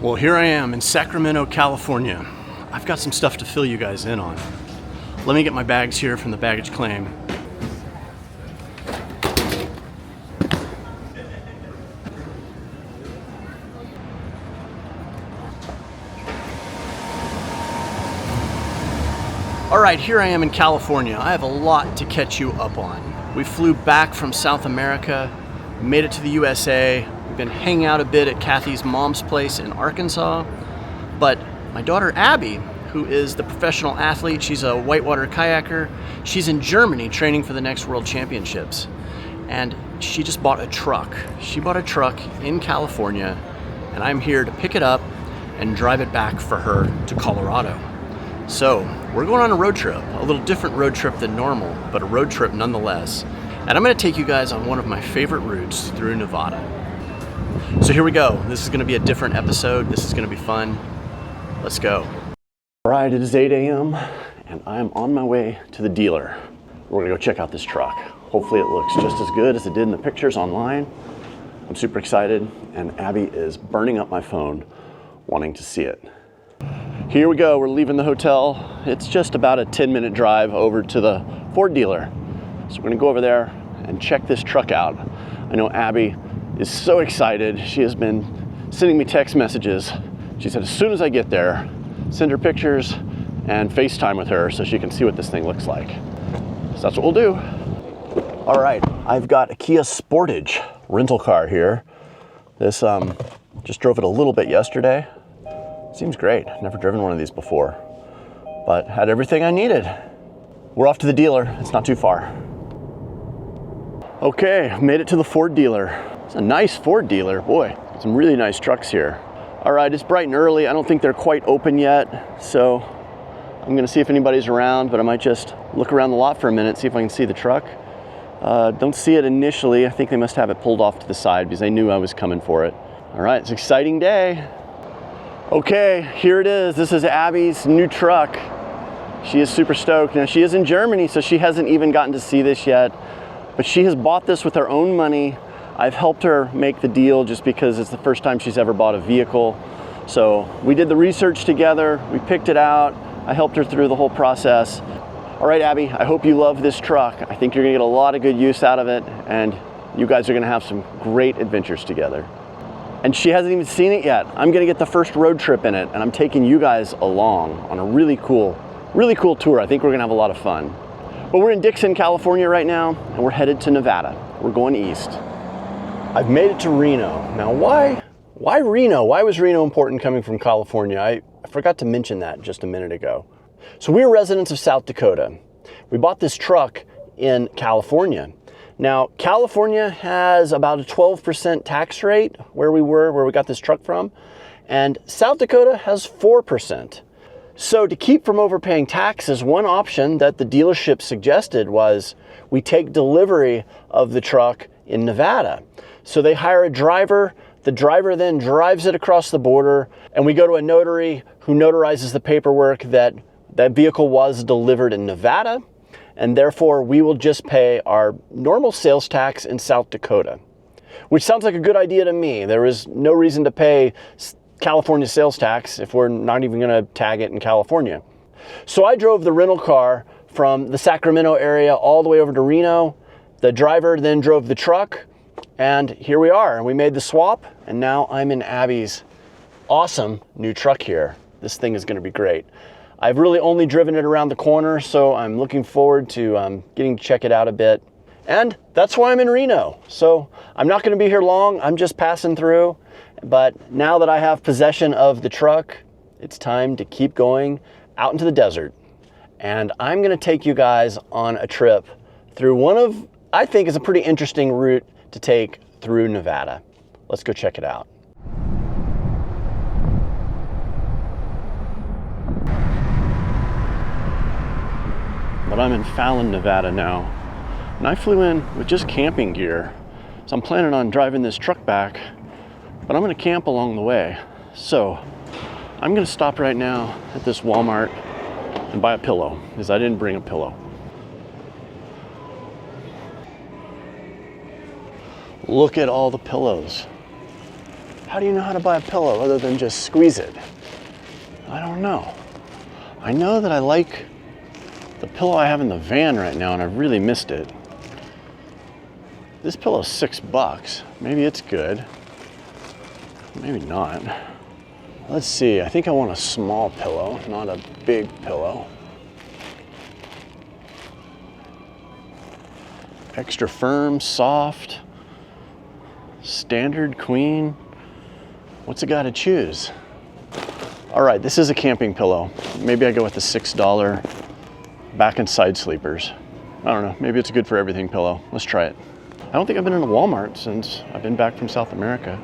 Well, here I am in Sacramento, California. I've got some stuff to fill you guys in on. Let me get my bags here from the baggage claim. All right, here I am in California. I have a lot to catch you up on. We flew back from South America, made it to the USA. We've been hanging out a bit at Kathy's mom's place in Arkansas. But my daughter Abby, who is the professional athlete, she's a whitewater kayaker, she's in Germany training for the next World Championships. And she just bought a truck. She bought a truck in California, and I'm here to pick it up and drive it back for her to Colorado. So we're going on a road trip, a little different road trip than normal, but a road trip nonetheless. And I'm gonna take you guys on one of my favorite routes through Nevada. So here we go. This is gonna be a different episode. This is gonna be fun. Let's go. All right, it is 8 a.m. and I'm on my way to the dealer. We're gonna go check out this truck. Hopefully it looks just as good as it did in the pictures online. I'm super excited, and Abby is burning up my phone wanting to see it. Here we go, we're leaving the hotel. It's just about a 10-minute drive over to the Ford dealer. So we're gonna go over there and check this truck out. I know Abby is so excited. She has been sending me text messages. She said as soon as I get there, send her pictures and FaceTime with her so she can see what this thing looks like. So that's what we'll do. All right, I've got a Kia Sportage rental car here. This, just drove it a little bit yesterday. Seems great, never driven one of these before, but had everything I needed. We're off to the dealer, it's not too far. Okay, made it to the Ford dealer. It's a nice Ford dealer, boy, some really nice trucks here. All right, it's bright and early. I don't think they're quite open yet, so I'm gonna see if anybody's around, but I might just look around the lot for a minute, see if I can see the truck. Don't see it initially. I think they must have it pulled off to the side because they knew I was coming for it. All right, it's an exciting day. Okay, here it is. This is Abby's new truck. She is super stoked. Now, she is in Germany, so she hasn't even gotten to see this yet, but she has bought this with her own money. I've helped her make the deal just because it's the first time she's ever bought a vehicle. So we did the research together, we picked it out, I helped her through the whole process. All right, Abby, I hope you love this truck. I think you're gonna get a lot of good use out of it, and you guys are gonna have some great adventures together. And she hasn't even seen it yet. I'm gonna get the first road trip in it, and I'm taking you guys along on a really cool tour. I think we're gonna have a lot of fun. But we're in Dixon, California right now, and we're headed to Nevada. We're going east. I've made it to Reno. Now, why Reno? Why was Reno important coming from California? I forgot to mention that just a minute ago. So we're residents of South Dakota. We bought this truck in California. Now, California has about a 12% tax rate where we got this truck from, and South Dakota has 4%. So to keep from overpaying taxes, one option that the dealership suggested was we take delivery of the truck in Nevada. So they hire a driver, the driver then drives it across the border, and we go to a notary who notarizes the paperwork that that vehicle was delivered in Nevada, and therefore we will just pay our normal sales tax in South Dakota, which sounds like a good idea to me. There is no reason to pay California sales tax if we're not even gonna tag it in California. So I drove the rental car from the Sacramento area all the way over to Reno. The driver then drove the truck, and here we are. We made the swap, and now I'm in Abby's awesome new truck here. This thing is gonna be great. I've really only driven it around the corner, so I'm looking forward to getting to check it out a bit. And that's why I'm in Reno. So I'm not gonna be here long, I'm just passing through. But now that I have possession of the truck, it's time to keep going out into the desert. And I'm gonna take you guys on a trip through one of, I think, is a pretty interesting route to take through Nevada. Let's go check it out. But I'm in Fallon, Nevada now, and I flew in with just camping gear. So I'm planning on driving this truck back, but I'm gonna camp along the way. So I'm gonna stop right now at this Walmart and buy a pillow, because I didn't bring a pillow. Look at all the pillows. How do you know how to buy a pillow other than just squeeze it? I don't know. I know that I like the pillow I have in the van right now, and I really missed it. This pillow's $6. Maybe it's good. Maybe not. Let's see. I think I want a small pillow, not a big pillow. Extra firm, soft, standard, queen. What's it got to choose? All right, this is a camping pillow. Maybe I go with the $6 back and side sleepers. I don't know, maybe it's a good for everything pillow. Let's try it. I don't think I've been in a Walmart since I've been back from South America.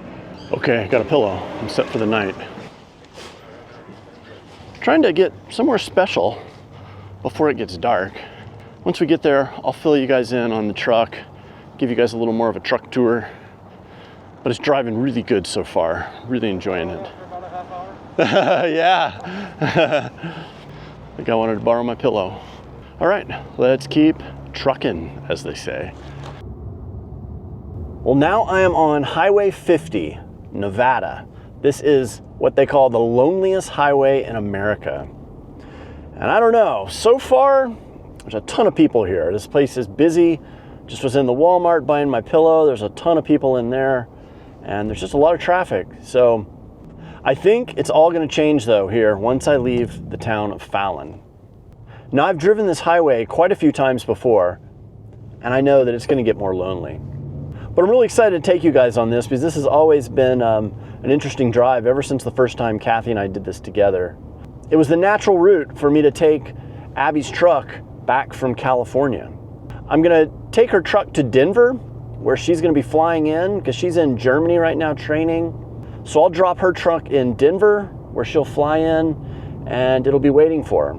Okay, got a pillow. I'm set for the night. Trying to get somewhere special before it gets dark. Once we get there, I'll fill you guys in on the truck, give you guys a little more of a truck tour. But it's driving really good so far. Really enjoying it. Yeah. I think I wanted to borrow my pillow. All right, let's keep trucking, as they say. Well, now I am on Highway 50, Nevada. This is what they call the loneliest highway in America. And I don't know, so far, there's a ton of people here. This place is busy. Just was in the Walmart buying my pillow. There's a ton of people in there, and there's just a lot of traffic. So I think it's all gonna change though here once I leave the town of Fallon. Now, I've driven this highway quite a few times before, and I know that it's gonna get more lonely. But I'm really excited to take you guys on this because this has always been an interesting drive ever since the first time Kathy and I did this together. It was the natural route for me to take Abby's truck back from California. I'm gonna take her truck to Denver, where she's gonna be flying in because she's in Germany right now training. So I'll drop her truck in Denver, where she'll fly in, and it'll be waiting for her.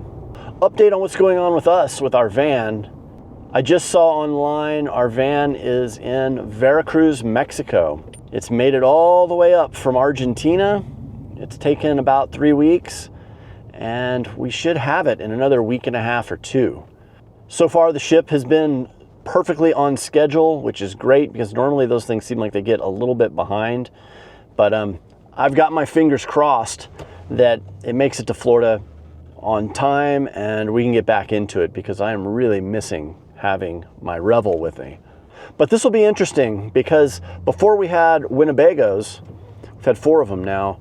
Update on what's going on with us, with our van. I just saw online our van is in Veracruz, Mexico. It's made it all the way up from Argentina. It's taken about 3 weeks, and we should have it in another week and a half or two. So far, the ship has been perfectly on schedule, which is great because normally those things seem like they get a little bit behind. But I've got my fingers crossed that it makes it to Florida on time and we can get back into it because I am really missing having my Revel with me. But this will be interesting because before we had Winnebagos, we've had 4 of them now,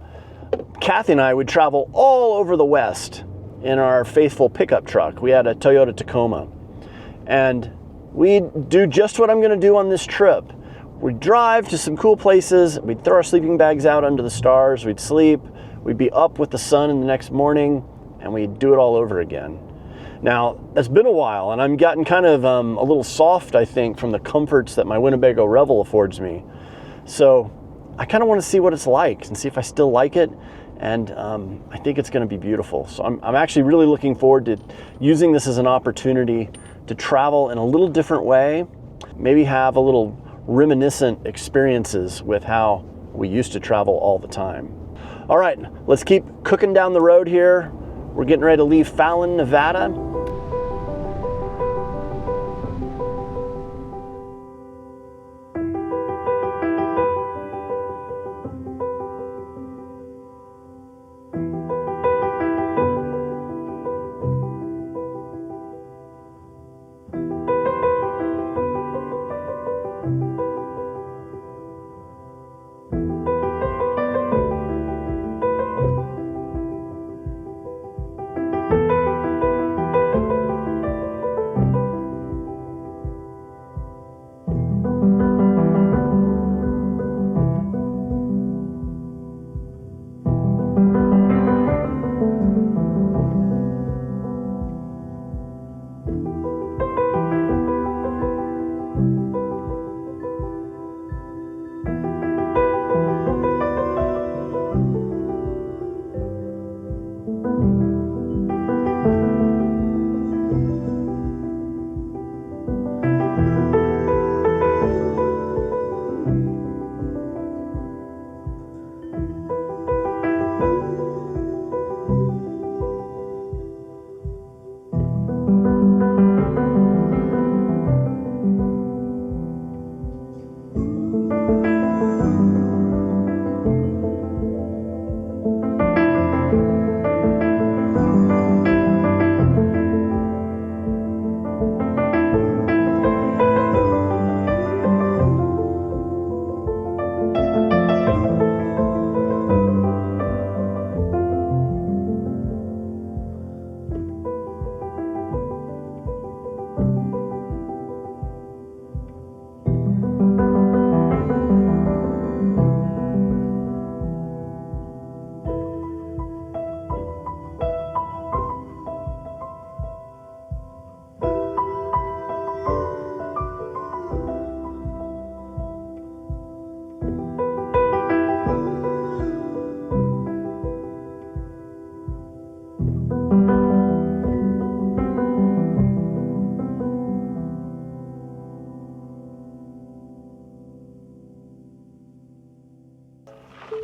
Kathy and I would travel all over the West in our faithful pickup truck. We had a Toyota Tacoma. And we'd do just what I'm gonna do on this trip. We'd drive to some cool places, we'd throw our sleeping bags out under the stars, we'd sleep, we'd be up with the sun in the next morning, and we'd do it all over again. Now, that's been a while, and I'm gotten kind of a little soft, I think, from the comforts that my Winnebago Revel affords me. So I kind of want to see what it's like and see if I still like it, and I think it's going to be beautiful. So I'm actually really looking forward to using this as an opportunity to travel in a little different way, maybe have a little reminiscent experiences with how we used to travel all the time. All right, let's keep cooking down the road here. We're getting ready to leave Fallon, Nevada.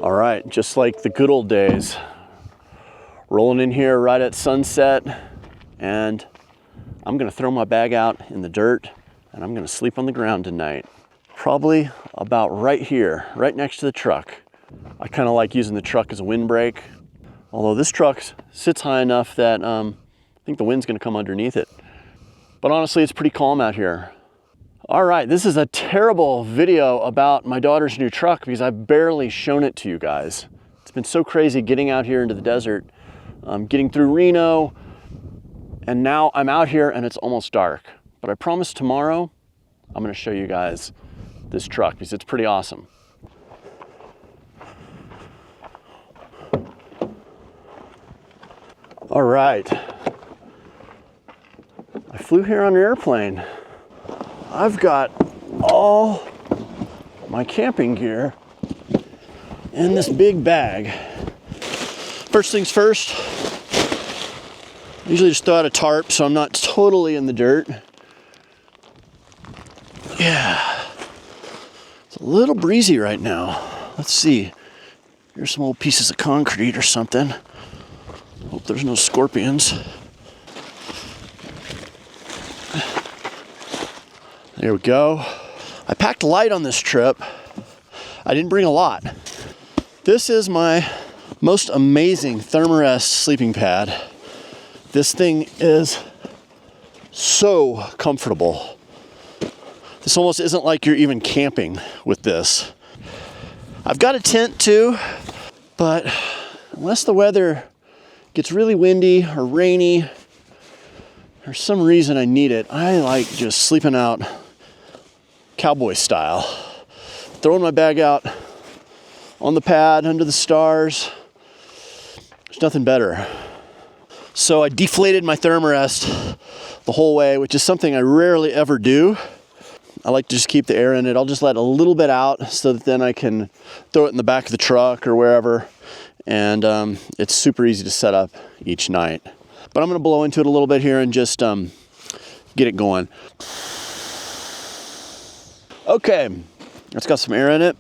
All right, just like the good old days, rolling in here right at sunset, and I'm gonna throw my bag out in the dirt and I'm gonna sleep on the ground tonight. Probably about right here, right next to the truck. I kind of like using the truck as a windbreak, although this truck sits high enough that I think the wind's gonna come underneath it. But honestly, it's pretty calm out here. All right, this is a terrible video about my daughter's new truck because I've barely shown it to you guys. It's been so crazy getting out here into the desert, getting through Reno, and now I'm out here and it's almost dark. But I promise tomorrow, I'm gonna show you guys this truck because it's pretty awesome. All right, I flew here on an airplane. I've got all my camping gear in this big bag. First things first, usually just throw out a tarp so I'm not totally in the dirt. Yeah, it's a little breezy right now. Let's see, here's some old pieces of concrete or something. Hope there's no scorpions. There we go. I packed light on this trip. I didn't bring a lot. This is my most amazing Thermarest sleeping pad. This thing is so comfortable. This almost isn't like you're even camping with this. I've got a tent too, but unless the weather gets really windy or rainy, for some reason I need it, I like just sleeping out cowboy style. Throwing my bag out on the pad under the stars. There's nothing better. So I deflated my Thermarest the whole way, which is something I rarely ever do. I like to just keep the air in it. I'll just let a little bit out so that then I can throw it in the back of the truck or wherever. And it's super easy to set up each night. But I'm gonna blow into it a little bit here and just get it going. Okay, it's got some air in it.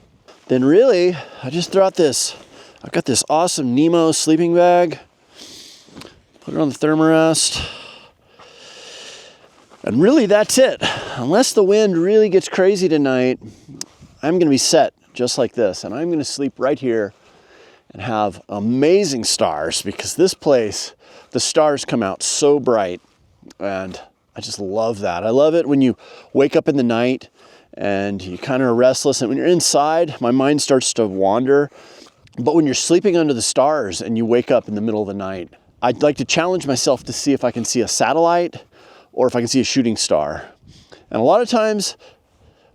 Then really, I just throw out this, I've got this awesome Nemo sleeping bag. Put it on the Thermarest. And really that's it. Unless the wind really gets crazy tonight, I'm gonna be set just like this. And I'm gonna sleep right here and have amazing stars because this place, the stars come out so bright. And I just love that. I love it when you wake up in the night and you kind of are restless, and when you're inside, my mind starts to wander. But when you're sleeping under the stars and you wake up in the middle of the night, I'd like to challenge myself to see if I can see a satellite or if I can see a shooting star. And a lot of times,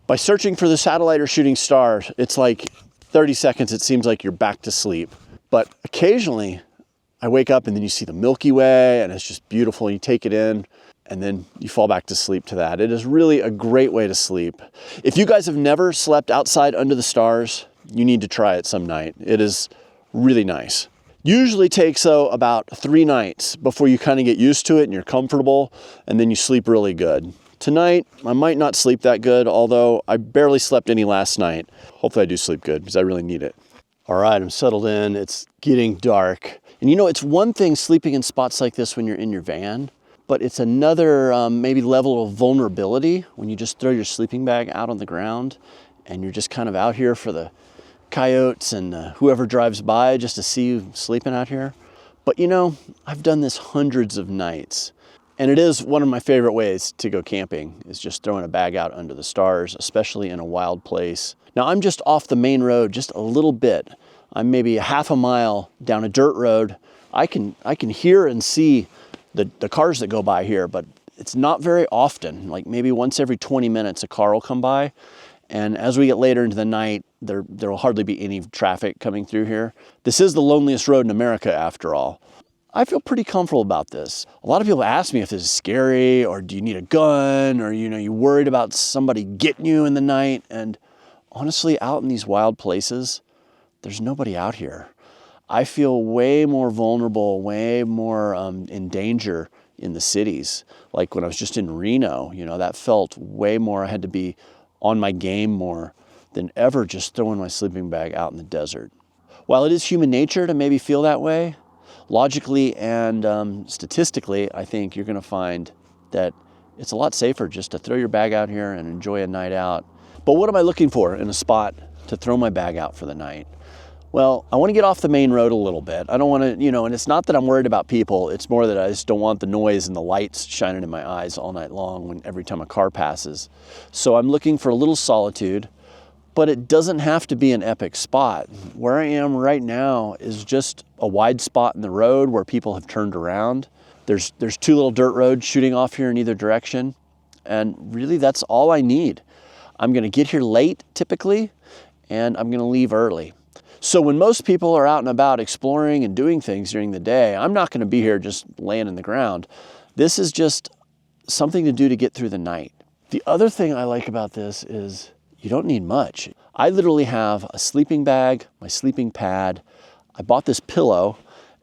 by searching for the satellite or shooting star, it's like 30 seconds, it seems like you're back to sleep. But occasionally, I wake up and then you see the Milky Way, and it's just beautiful, and you take it in, and then you fall back to sleep to that. It is really a great way to sleep. If you guys have never slept outside under the stars, you need to try it some night. It is really nice. Usually takes, though, about 3 nights before you kind of get used to it and you're comfortable, and then you sleep really good. Tonight, I might not sleep that good, although I barely slept any last night. Hopefully I do sleep good because I really need it. All right, I'm settled in. It's getting dark. And you know, it's one thing sleeping in spots like this when you're in your van, but it's another maybe level of vulnerability when you just throw your sleeping bag out on the ground and you're just kind of out here for the coyotes and whoever drives by just to see you sleeping out here. But you know, I've done this hundreds of nights, and it is one of my favorite ways to go camping, is just throwing a bag out under the stars, especially in a wild place. Now I'm just off the main road just a little bit. I'm maybe a half a mile down a dirt road. I can hear and see the cars that go by here, but it's not very often. Like maybe once every 20 minutes a car will come by. And as we get later into the night, there will hardly be any traffic coming through here. This is the loneliest road in America, after all. I feel pretty comfortable about this. A lot of people ask me if this is scary, or do you need a gun, or you worried about somebody getting you in the night. And honestly, out in these wild places, there's nobody out here. I feel way more vulnerable, way more in danger in the cities. Like when I was just in Reno, that felt way more, I had to be on my game more than ever just throwing my sleeping bag out in the desert. While it is human nature to maybe feel that way, logically and statistically, I think you're gonna find that it's a lot safer just to throw your bag out here and enjoy a night out. But what am I looking for in a spot to throw my bag out for the night? Well, I wanna get off the main road a little bit. I don't wanna, and it's not that I'm worried about people, it's more that I just don't want the noise and the lights shining in my eyes all night long every time a car passes. So I'm looking for a little solitude, but it doesn't have to be an epic spot. Where I am right now is just a wide spot in the road where people have turned around. There's two little dirt roads shooting off here in either direction, and really that's all I need. I'm gonna get here late typically, and I'm gonna leave early. So when most people are out and about exploring and doing things during the day, I'm not gonna be here just laying in the ground. This is just something to do to get through the night. The other thing I like about this is you don't need much. I literally have a sleeping bag, my sleeping pad. I bought this pillow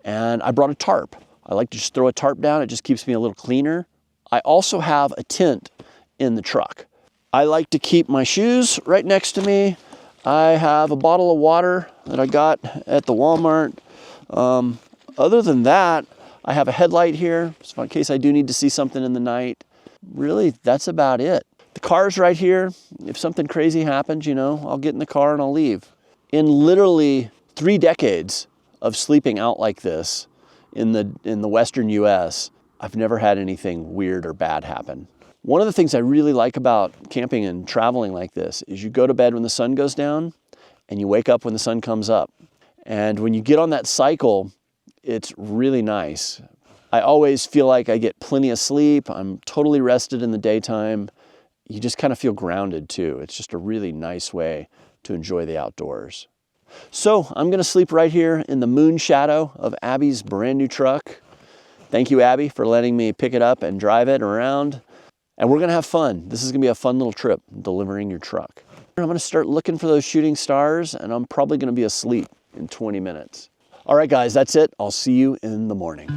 and I brought a tarp. I like to just throw a tarp down. It just keeps me a little cleaner. I also have a tent in the truck. I like to keep my shoes right next to me. I have a bottle of water that I got at the Walmart. Other than that, I have a headlight here so in case I do need to see something in the night. Really, that's about it. The car's right here. If something crazy happens, I'll get in the car and I'll leave. In literally 3 decades of sleeping out like this in the Western US, I've never had anything weird or bad happen. One of the things I really like about camping and traveling like this is you go to bed when the sun goes down and you wake up when the sun comes up. And when you get on that cycle, it's really nice. I always feel like I get plenty of sleep. I'm totally rested in the daytime. You just kind of feel grounded too. It's just a really nice way to enjoy the outdoors. So I'm gonna sleep right here in the moon shadow of Abby's brand new truck. Thank you, Abby, for letting me pick it up and drive it around. And we're gonna have fun. This is gonna be a fun little trip, delivering your truck. I'm gonna start looking for those shooting stars and I'm probably gonna be asleep in 20 minutes. All right, guys, that's it. I'll see you in the morning.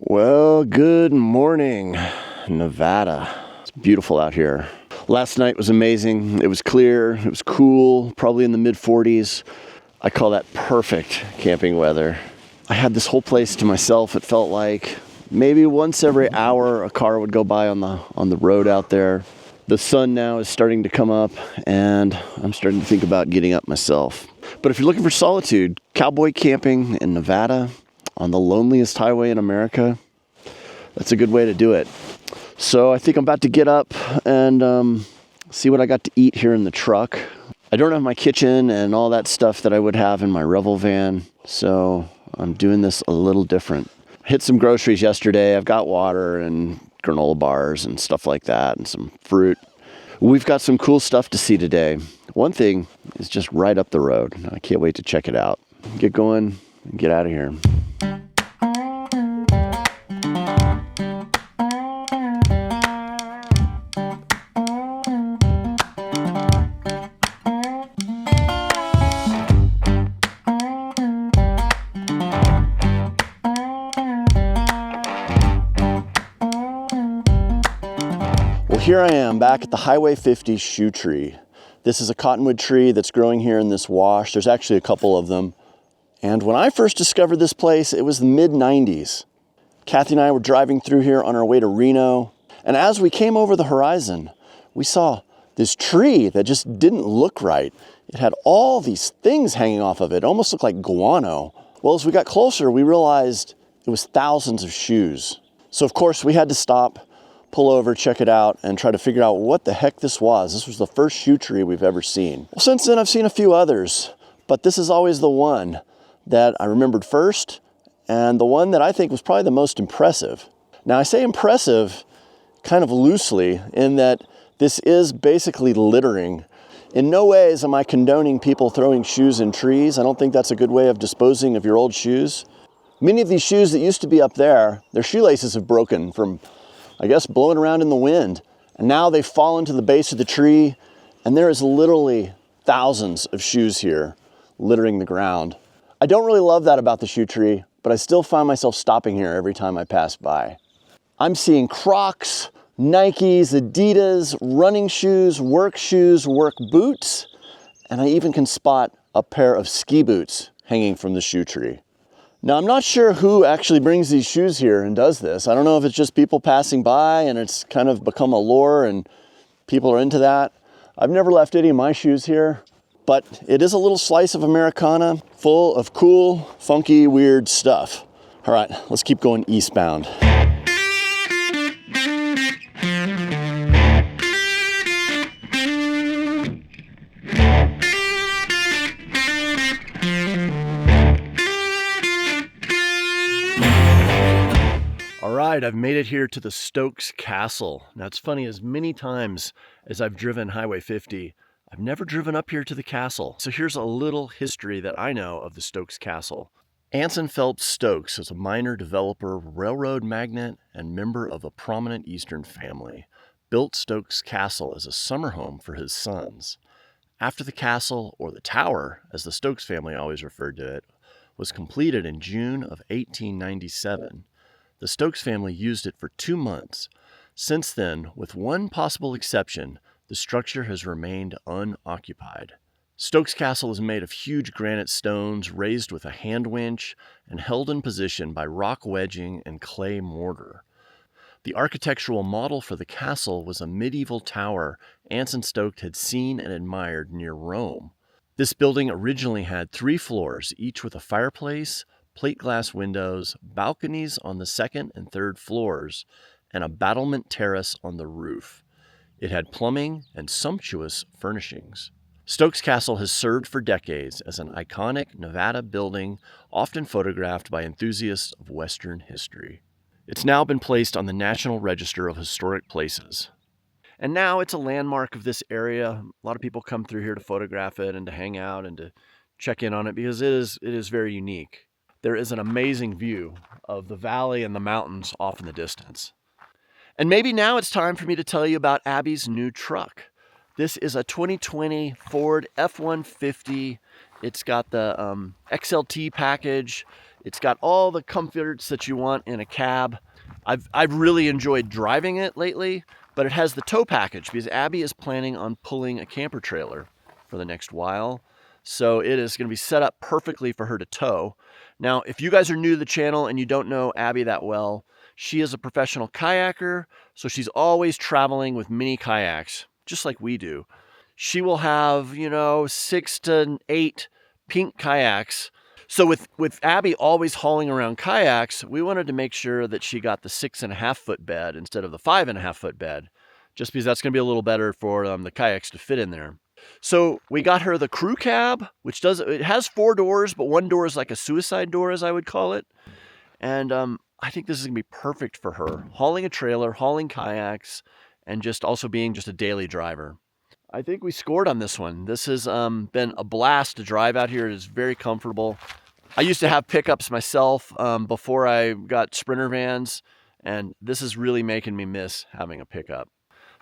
Well, good morning, Nevada. It's beautiful out here. Last night was amazing. It was clear, it was cool, probably in the mid 40s. I call that perfect camping weather. I had this whole place to myself. It felt like maybe once every hour a car would go by on the road out there. The sun now is starting to come up and I'm starting to think about getting up myself. But if you're looking for solitude, cowboy camping in Nevada, on the loneliest highway in America, that's a good way to do it. So I think I'm about to get up and see what I got to eat here in the truck. I don't have my kitchen and all that stuff that I would have in my Revel van, so I'm doing this a little different. I hit some groceries yesterday. I've got water and granola bars and stuff like that and some fruit. We've got some cool stuff to see today. One thing is just right up the road. I can't wait to check it out. Get going and get out of here. Here I am back at the Highway 50 shoe tree. This is a cottonwood tree that's growing here in this wash. There's actually a couple of them. And when I first discovered this place, it was the mid-90s. Kathy and I were driving through here on our way to Reno. And as we came over the horizon, we saw this tree that just didn't look right. It had all these things hanging off of it. It almost looked like guano. Well, as we got closer, we realized it was thousands of shoes. So of course we had to stop, pull over, check it out, and try to figure out what the heck this was. This was the first shoe tree we've ever seen. Well, since then I've seen a few others, but this is always the one that I remembered first, and the one that I think was probably the most impressive. Now I say impressive kind of loosely in that this is basically littering. In no ways am I condoning people throwing shoes in trees. I don't think that's a good way of disposing of your old shoes. Many of these shoes that used to be up there, their shoelaces have broken from, I guess, blowing around in the wind. And now they've fallen to the base of the tree, and there is literally thousands of shoes here littering the ground. I don't really love that about the shoe tree, but I still find myself stopping here every time I pass by. I'm seeing Crocs, Nikes, Adidas, running shoes, work boots, and I even can spot a pair of ski boots hanging from the shoe tree. Now, I'm not sure who actually brings these shoes here and does this. I don't know if it's just people passing by and it's kind of become a lure and people are into that. I've never left any of my shoes here, but it is a little slice of Americana full of cool, funky, weird stuff. All right, let's keep going eastbound. I've made it here to the Stokes Castle. Now it's funny, as many times as I've driven Highway 50, I've never driven up here to the castle. So here's a little history that I know of the Stokes Castle. Anson Phelps Stokes is a miner, developer, railroad magnate, and member of a prominent Eastern family. Built Stokes Castle as a summer home for his sons. After the castle, or the tower, as the Stokes family always referred to it, was completed in June of 1897, the Stokes family used it for 2 months. Since then, with one possible exception, the structure has remained unoccupied. Stokes Castle is made of huge granite stones raised with a hand winch and held in position by rock wedging and clay mortar. The architectural model for the castle was a medieval tower Anson Stokes had seen and admired near Rome. This building originally had 3 floors, each with a fireplace, plate glass windows, balconies on the 2nd and 3rd floors, and a battlement terrace on the roof. It had plumbing and sumptuous furnishings. Stokes Castle has served for decades as an iconic Nevada building, often photographed by enthusiasts of Western history. It's now been placed on the National Register of Historic Places. And now it's a landmark of this area. A lot of people come through here to photograph it and to hang out and to check in on it because it is very unique. There is an amazing view of the valley and the mountains off in the distance. And maybe now it's time for me to tell you about Abby's new truck. This is a 2020 Ford F-150. It's got the XLT package. It's got all the comforts that you want in a cab. I've really enjoyed driving it lately, but it has the tow package because Abby is planning on pulling a camper trailer for the next while. So it is going to be set up perfectly for her to tow. Now, if you guys are new to the channel and you don't know Abby that well, she is a professional kayaker, so she's always traveling with mini kayaks, just like we do. She will have, 6 to 8 pink kayaks. So with Abby always hauling around kayaks, we wanted to make sure that she got the 6.5 foot bed instead of the 5.5 foot bed, just because that's going to be a little better for the kayaks to fit in there. So we got her the crew cab, which it has 4 doors, but one door is like a suicide door, as I would call it. And I think this is going to be perfect for her, hauling a trailer, hauling kayaks, and just also being just a daily driver. I think we scored on this one. This has been a blast to drive out here. It is very comfortable. I used to have pickups myself before I got Sprinter vans, and this is really making me miss having a pickup.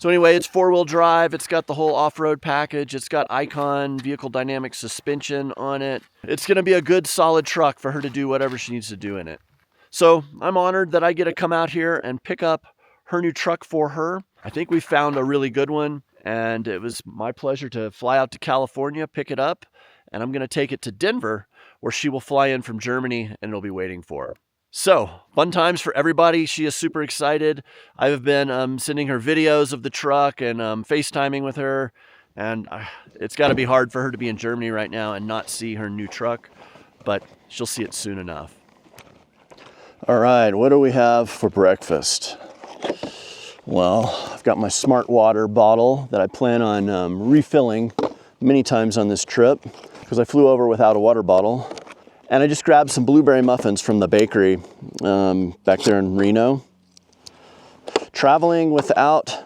So anyway, it's 4-wheel drive. It's got the whole off-road package. It's got Icon vehicle dynamic suspension on it. It's going to be a good solid truck for her to do whatever she needs to do in it. So I'm honored that I get to come out here and pick up her new truck for her. I think we found a really good one, and it was my pleasure to fly out to California, pick it up, and I'm going to take it to Denver, where she will fly in from Germany and it'll be waiting for her. So, fun times for everybody. She is super excited. I've been sending her videos of the truck and FaceTiming with her. And it's got to be hard for her to be in Germany right now and not see her new truck. But she'll see it soon enough. All right, what do we have for breakfast? Well, I've got my smart water bottle that I plan on refilling many times on this trip because I flew over without a water bottle. And I just grabbed some blueberry muffins from the bakery back there in Reno. Traveling without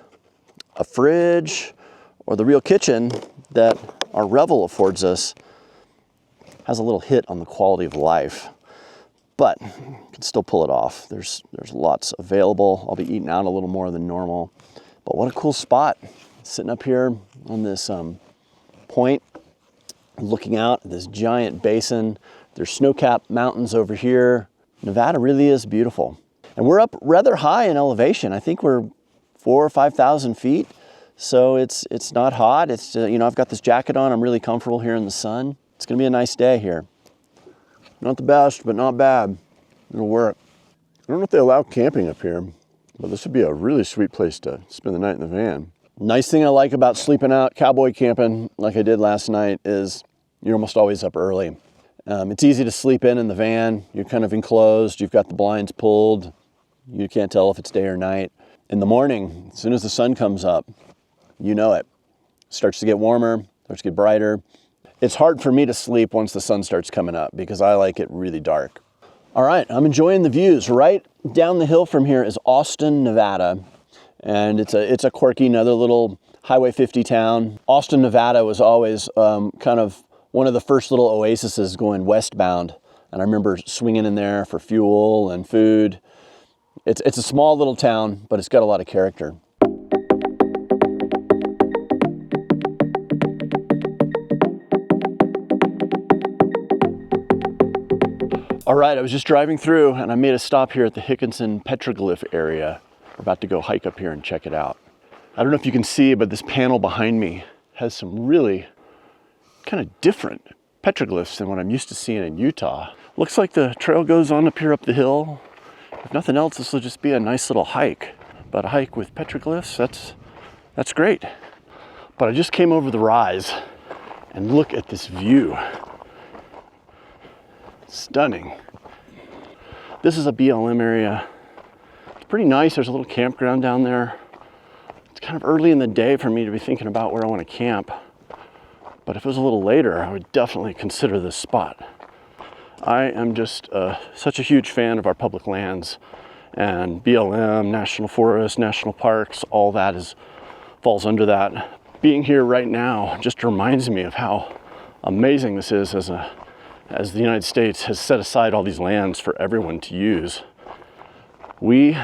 a fridge or the real kitchen that our Revel affords us has a little hit on the quality of life. But you can still pull it off. There's lots available. I'll be eating out a little more than normal. But what a cool spot. Sitting up here on this point, looking out at this giant basin. There's snow-capped mountains over here. Nevada really is beautiful. And we're up rather high in elevation. I think we're 4,000 or 5,000 feet. So it's not hot. It's, you know, I've got this jacket on. I'm really comfortable here in the sun. It's gonna be a nice day here. Not the best, but not bad. It'll work. I don't know if they allow camping up here, but this would be a really sweet place to spend the night in the van. Nice thing I like about sleeping out cowboy camping like I did last night is you're almost always up early. It's easy to sleep in the van. You're kind of enclosed. You've got the blinds pulled. You can't tell if it's day or night. In the morning, as soon as the sun comes up, you know it. Starts to get warmer, starts to get brighter. It's hard for me to sleep once the sun starts coming up because I like it really dark. All right, I'm enjoying the views. Right down the hill from here is Austin, Nevada. And it's a quirky, another little Highway 50 town. Austin, Nevada was always kind of one of the first little oases going westbound. And I remember swinging in there for fuel and food. It's a small little town, but it's got a lot of character. All right, I was just driving through and I made a stop here at the Higginson Petroglyph area. We're about to go hike up here and check it out. I don't know if you can see, but this panel behind me has some really kind of different petroglyphs than what I'm used to seeing in Utah. Looks like the trail goes on up here up the hill. If nothing else, this will just be a nice little hike. But a hike with petroglyphs, that's great. But I just came over the rise and look at this view. Stunning. This is a BLM area. It's pretty nice. There's a little campground down there. It's kind of early in the day for me to be thinking about where I want to camp. But if it was a little later, I would definitely consider this spot. I am just such a huge fan of our public lands, and BLM, national forests, national parks, all that falls under that. Being here right now just reminds me of how amazing this is as the United States has set aside all these lands for everyone to use. We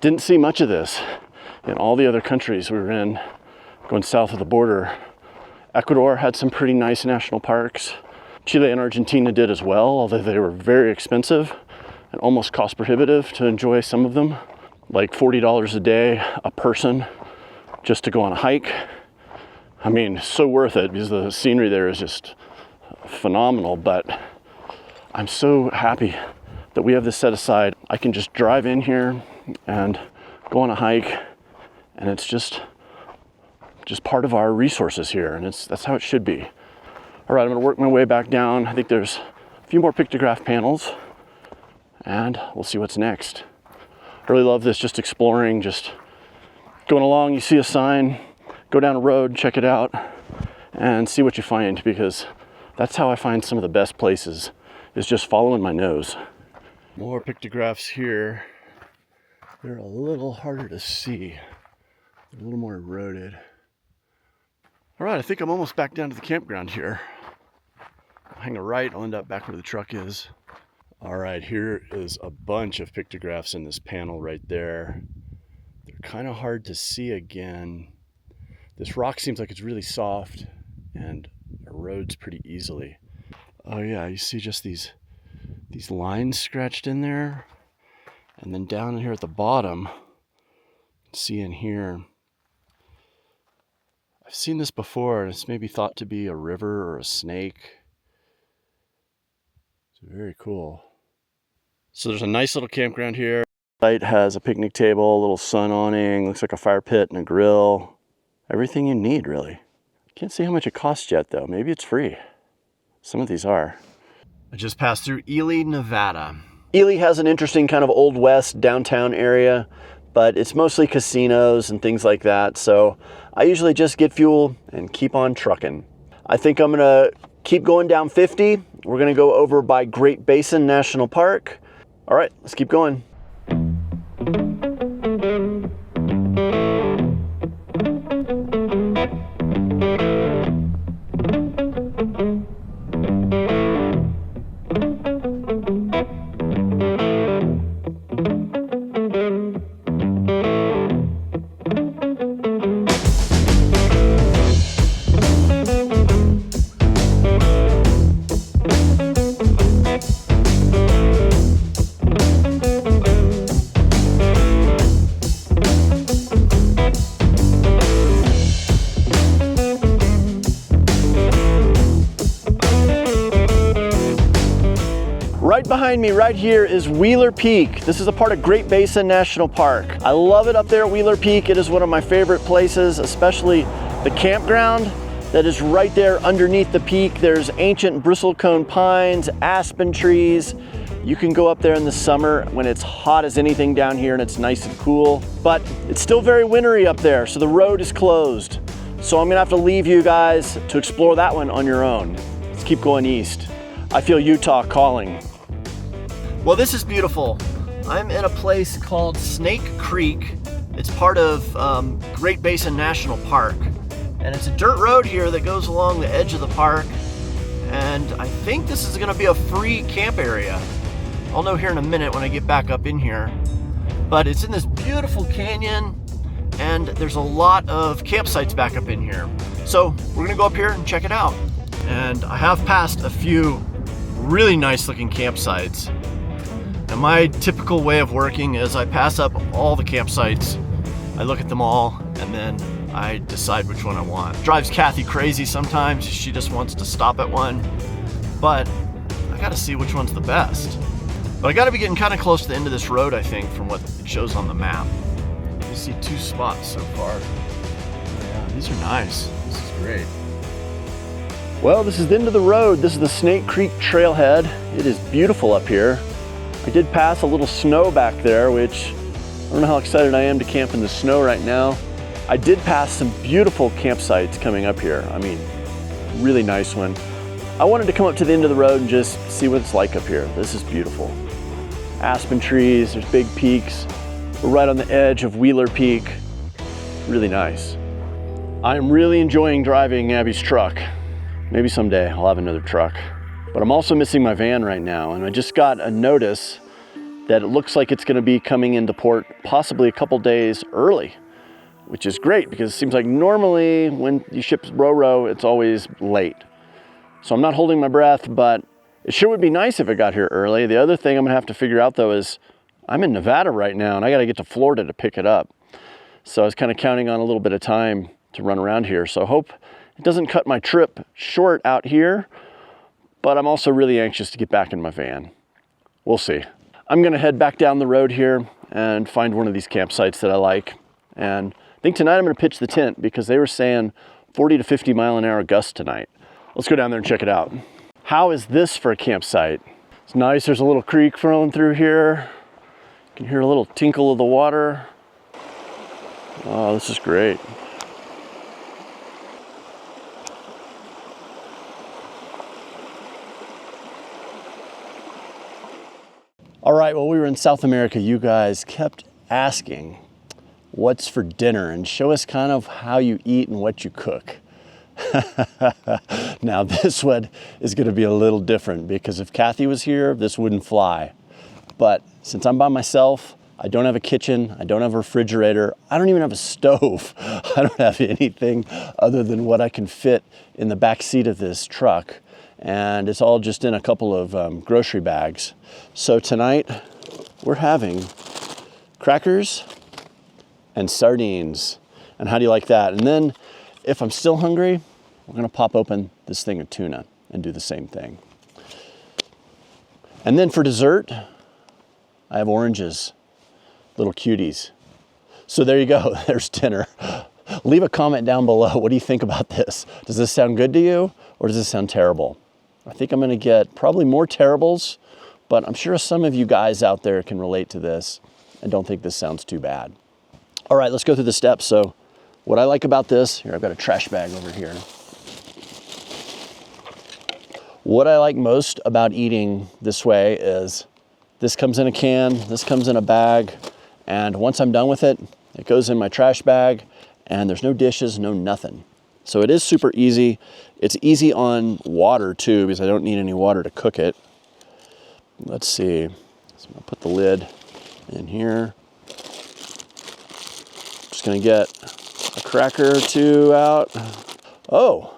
didn't see much of this in all the other countries we were in going south of the border. Ecuador had some pretty nice national parks. Chile and Argentina did as well, although they were very expensive and almost cost prohibitive to enjoy some of them, like $40 a day a person just to go on a hike. I mean, so worth it because the scenery there is just phenomenal, but I'm so happy that we have this set aside. I can just drive in here and go on a hike, and it's just part of our resources here, and that's how it should be. All right, I'm gonna work my way back down. I think there's a few more pictograph panels, and we'll see what's next. I really love this, just exploring, just going along, you see a sign, go down a road, check it out, and see what you find, because that's how I find some of the best places, is just following my nose. More pictographs here. They're a little harder to see. They're a little more eroded. All right, I think I'm almost back down to the campground here. I'll hang a right, I'll end up back where the truck is. All right, here is a bunch of pictographs in this panel right there. They're kind of hard to see again. This rock seems like it's really soft and erodes pretty easily. Oh yeah, you see just these lines scratched in there. And then down here at the bottom, see in here, I've seen this before, and it's maybe thought to be a river or a snake. It's very cool. So there's a nice little campground here. The site has a picnic table, a little sun awning, looks like a fire pit and a grill. Everything you need, really. Can't see how much it costs yet, though. Maybe it's free. Some of these are. I just passed through Ely, Nevada. Ely has an interesting kind of Old West downtown area. but it's mostly casinos and things like that. So I usually just get fuel and keep on trucking. I think I'm gonna keep going down 50. We're gonna go over by Great Basin National Park. All right, let's keep going. Right behind me right here is Wheeler Peak. This is a part of Great Basin National Park. I love it up there at Wheeler Peak. It is one of my favorite places, especially the campground that is right there underneath the peak. There's ancient bristlecone pines, aspen trees. You can go up there in the summer when it's hot as anything down here and it's nice and cool, but it's still very wintry up there, so the road is closed. So I'm gonna have to leave you guys to explore that one on your own. Let's keep going east. I feel Utah calling. Well, this is beautiful. I'm in a place called Snake Creek. It's part of Great Basin National Park. And it's a dirt road here that goes along the edge of the park. And I think this is gonna be a free camp area. I'll know here in a minute when I get back up in here. But it's in this beautiful canyon, and there's a lot of campsites back up in here. So we're gonna go up here and check it out. And I have passed a few really nice looking campsites. And my typical way of working is I pass up all the campsites, I look at them all, and then I decide which one I want. It drives Kathy crazy sometimes. She just wants to stop at one, but I gotta see which one's the best. But I gotta be getting kind of close to the end of this road, I think, from what it shows on the map. You see 2 spots so far. Yeah, these are nice. This is great. Well, this is the end of the road. This is the Snake Creek trailhead. It is beautiful up here. I did pass a little snow back there, which I don't know how excited I am to camp in the snow right now. I did pass some beautiful campsites coming up here. I mean, really nice one. I wanted to come up to the end of the road and just see what it's like up here. This is beautiful. Aspen trees, there's big peaks. We're right on the edge of Wheeler Peak. Really nice. I'm really enjoying driving Abby's truck. Maybe someday I'll have another truck. But I'm also missing my van right now, and I just got a notice that it looks like it's gonna be coming into port possibly a couple days early, which is great because it seems like normally when you ship Ro-Ro, it's always late. So I'm not holding my breath, but it sure would be nice if it got here early. The other thing I'm gonna have to figure out though is I'm in Nevada right now and I gotta get to Florida to pick it up. So I was kind of counting on a little bit of time to run around here. So I hope it doesn't cut my trip short out here, but I'm also really anxious to get back in my van. We'll see. I'm gonna head back down the road here and find one of these campsites that I like. And I think tonight I'm gonna pitch the tent because they were saying 40 to 50 mile an hour gusts tonight. Let's go down there and check it out. How is this for a campsite? It's nice, there's a little creek flowing through here. You can hear a little tinkle of the water. Oh, this is great. All right, well, we were in South America. You guys kept asking what's for dinner and show us kind of how you eat and what you cook. Now this one is gonna be a little different because if Kathy was here, this wouldn't fly. But since I'm by myself, I don't have a kitchen, I don't have a refrigerator, I don't even have a stove. I don't have anything other than what I can fit in the back seat of this truck. And it's all just in a couple of grocery bags. So tonight we're having crackers and sardines. And how do you like that? And then if I'm still hungry, we're gonna pop open this thing of tuna and do the same thing. And then for dessert, I have oranges, little cuties. So there you go, there's dinner. Leave a comment down below. What do you think about this? Does this sound good to you or does this sound terrible? I think I'm gonna get probably more terribles, but I'm sure some of you guys out there can relate to this. I don't think this sounds too bad. All right, let's go through the steps. So what I like about this, here I've got a trash bag over here. What I like most about eating this way is this comes in a can, this comes in a bag, and once I'm done with it, it goes in my trash bag, and there's no dishes, no nothing. So it is super easy. It's easy on water too, because I don't need any water to cook it. Let's see, so I'm gonna put the lid in here. Just gonna get a cracker or two out. Oh,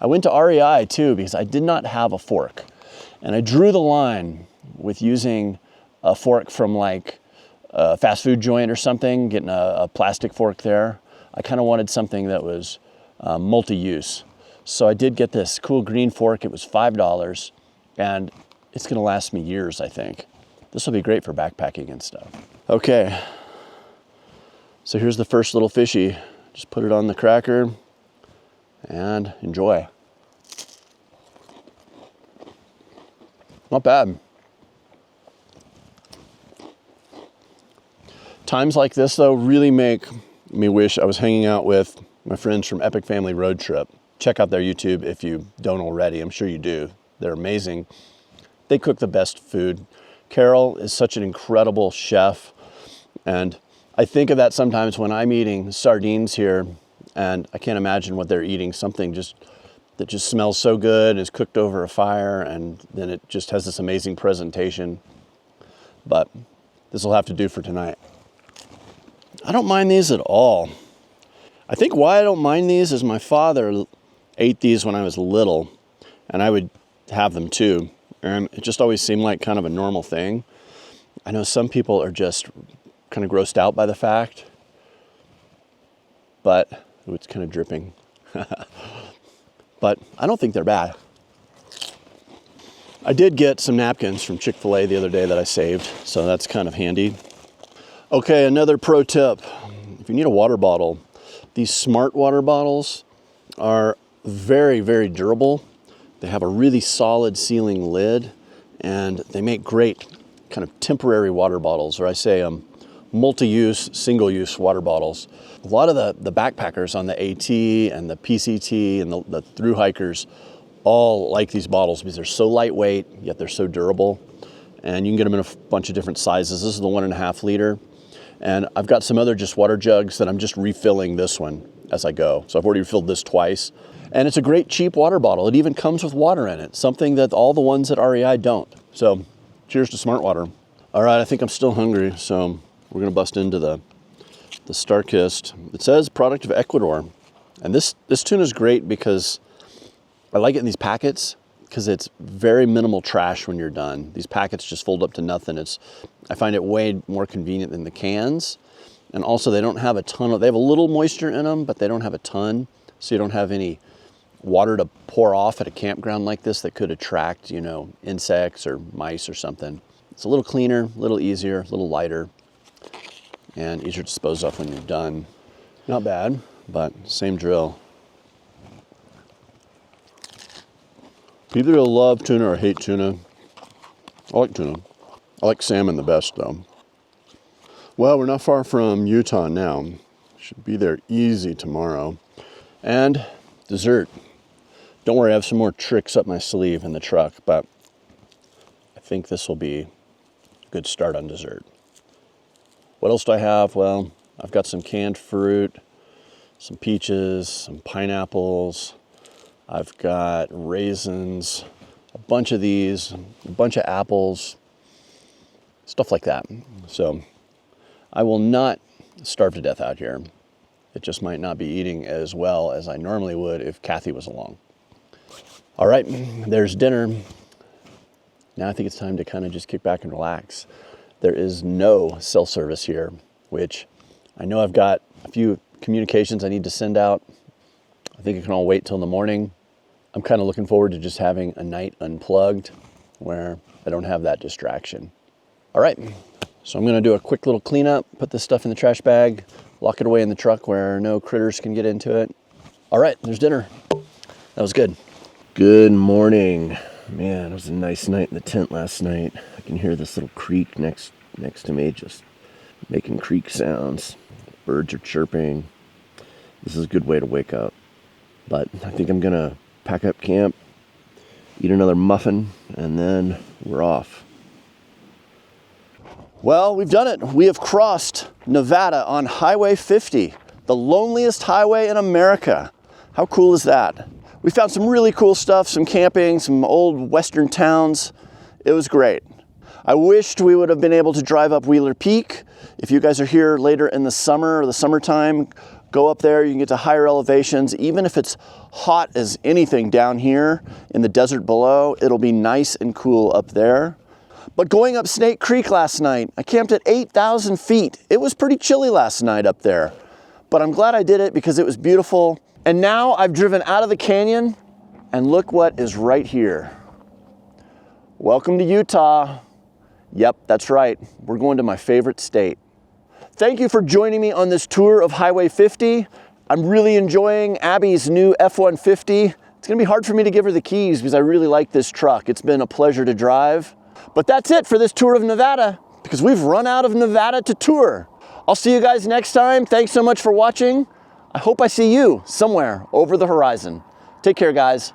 I went to REI too because I did not have a fork. And I drew the line with using a fork from like a fast food joint or something, getting a plastic fork there. I kind of wanted something that was multi-use. So I did get this cool green fork. It was $5 and it's gonna last me years, I think. This will be great for backpacking and stuff. Okay, so here's the first little fishy. Just put it on the cracker and enjoy. Not bad. Times like this though really make me wish I was hanging out with my friends from Epic Family Roadtrip. Check out their YouTube if you don't already. I'm sure you do. They're amazing. They cook the best food. Carol is such an incredible chef, and I think of that sometimes when I'm eating sardines here, and I can't imagine what they're eating. Something that just smells so good and is cooked over a fire, and then it just has this amazing presentation. But this will have to do for tonight. I don't mind these at all. I think why I don't mind these is my father ate these when I was little, and I would have them too. And it just always seemed like kind of a normal thing. I know some people are just kind of grossed out by the fact, but ooh, it's kind of dripping. But I don't think they're bad. I did get some napkins from Chick-fil-A the other day that I saved, so that's kind of handy. Okay, another pro tip. If you need a water bottle, these smart water bottles are very, very durable. They have a really solid sealing lid, and they make great kind of temporary water bottles, or I say multi-use, single-use water bottles. A lot of the backpackers on the AT and the PCT and the thru hikers all like these bottles because they're so lightweight, yet they're so durable. And you can get them in a bunch of different sizes. This is the 1.5 liter. And I've got some other just water jugs that I'm just refilling this one as I go. So I've already refilled this twice. And it's a great cheap water bottle. It even comes with water in it, something that all the ones at REI don't. So cheers to smart water. All right, I think I'm still hungry, so we're gonna bust into the Starkist. It says product of Ecuador. And this tuna is great because I like it in these packets because it's very minimal trash when you're done. These packets just fold up to nothing. I find it way more convenient than the cans. And also they don't have a ton they have a little moisture in them, but they don't have a ton. So you don't have any water to pour off at a campground like this that could attract, you know, insects or mice or something. It's a little cleaner, a little easier, a little lighter, and easier to dispose of when you're done. Not bad, but same drill. Either you'll love tuna or hate tuna. I like tuna. I like salmon the best though. Well, we're not far from Utah now. Should be there easy tomorrow. And dessert. Don't worry, I have some more tricks up my sleeve in the truck, but I think this will be a good start on dessert. What else do I have? Well, I've got some canned fruit, some peaches, some pineapples. I've got raisins, a bunch of these, a bunch of apples, stuff like that. So I will not starve to death out here. It just might not be eating as well as I normally would if Kathy was along. All right, there's dinner. Now I think it's time to kind of just kick back and relax. There is no cell service here, which I know I've got a few communications I need to send out. I think it can all wait till the morning. I'm kind of looking forward to just having a night unplugged where I don't have that distraction. All right, so I'm gonna do a quick little cleanup, put this stuff in the trash bag, lock it away in the truck where no critters can get into it. All right, there's dinner. That was good. Good morning. Man, it was a nice night in the tent last night. I can hear this little creek next to me just making creek sounds. Birds are chirping. This is a good way to wake up. But I think I'm gonna pack up camp, eat another muffin, and then we're off. Well, we've done it. We have crossed Nevada on Highway 50, the loneliest highway in America. How cool is that? We found some really cool stuff, some camping, some old western towns. It was great. I wished we would have been able to drive up Wheeler Peak. If you guys are here later in the summer or the summertime, go up there. You can get to higher elevations. Even if it's hot as anything down here in the desert below, it'll be nice and cool up there. But going up Snake Creek last night, I camped at 8,000 feet. It was pretty chilly last night up there, but I'm glad I did it because it was beautiful. And now I've driven out of the canyon and look what is right here. Welcome to Utah. Yep, that's right. We're going to my favorite state. Thank you for joining me on this tour of Highway 50. I'm really enjoying Abby's new F-150. It's gonna be hard for me to give her the keys because I really like this truck. It's been a pleasure to drive. But that's it for this tour of Nevada because we've run out of Nevada to tour. I'll see you guys next time. Thanks so much for watching. I hope I see you somewhere over the horizon. Take care, guys.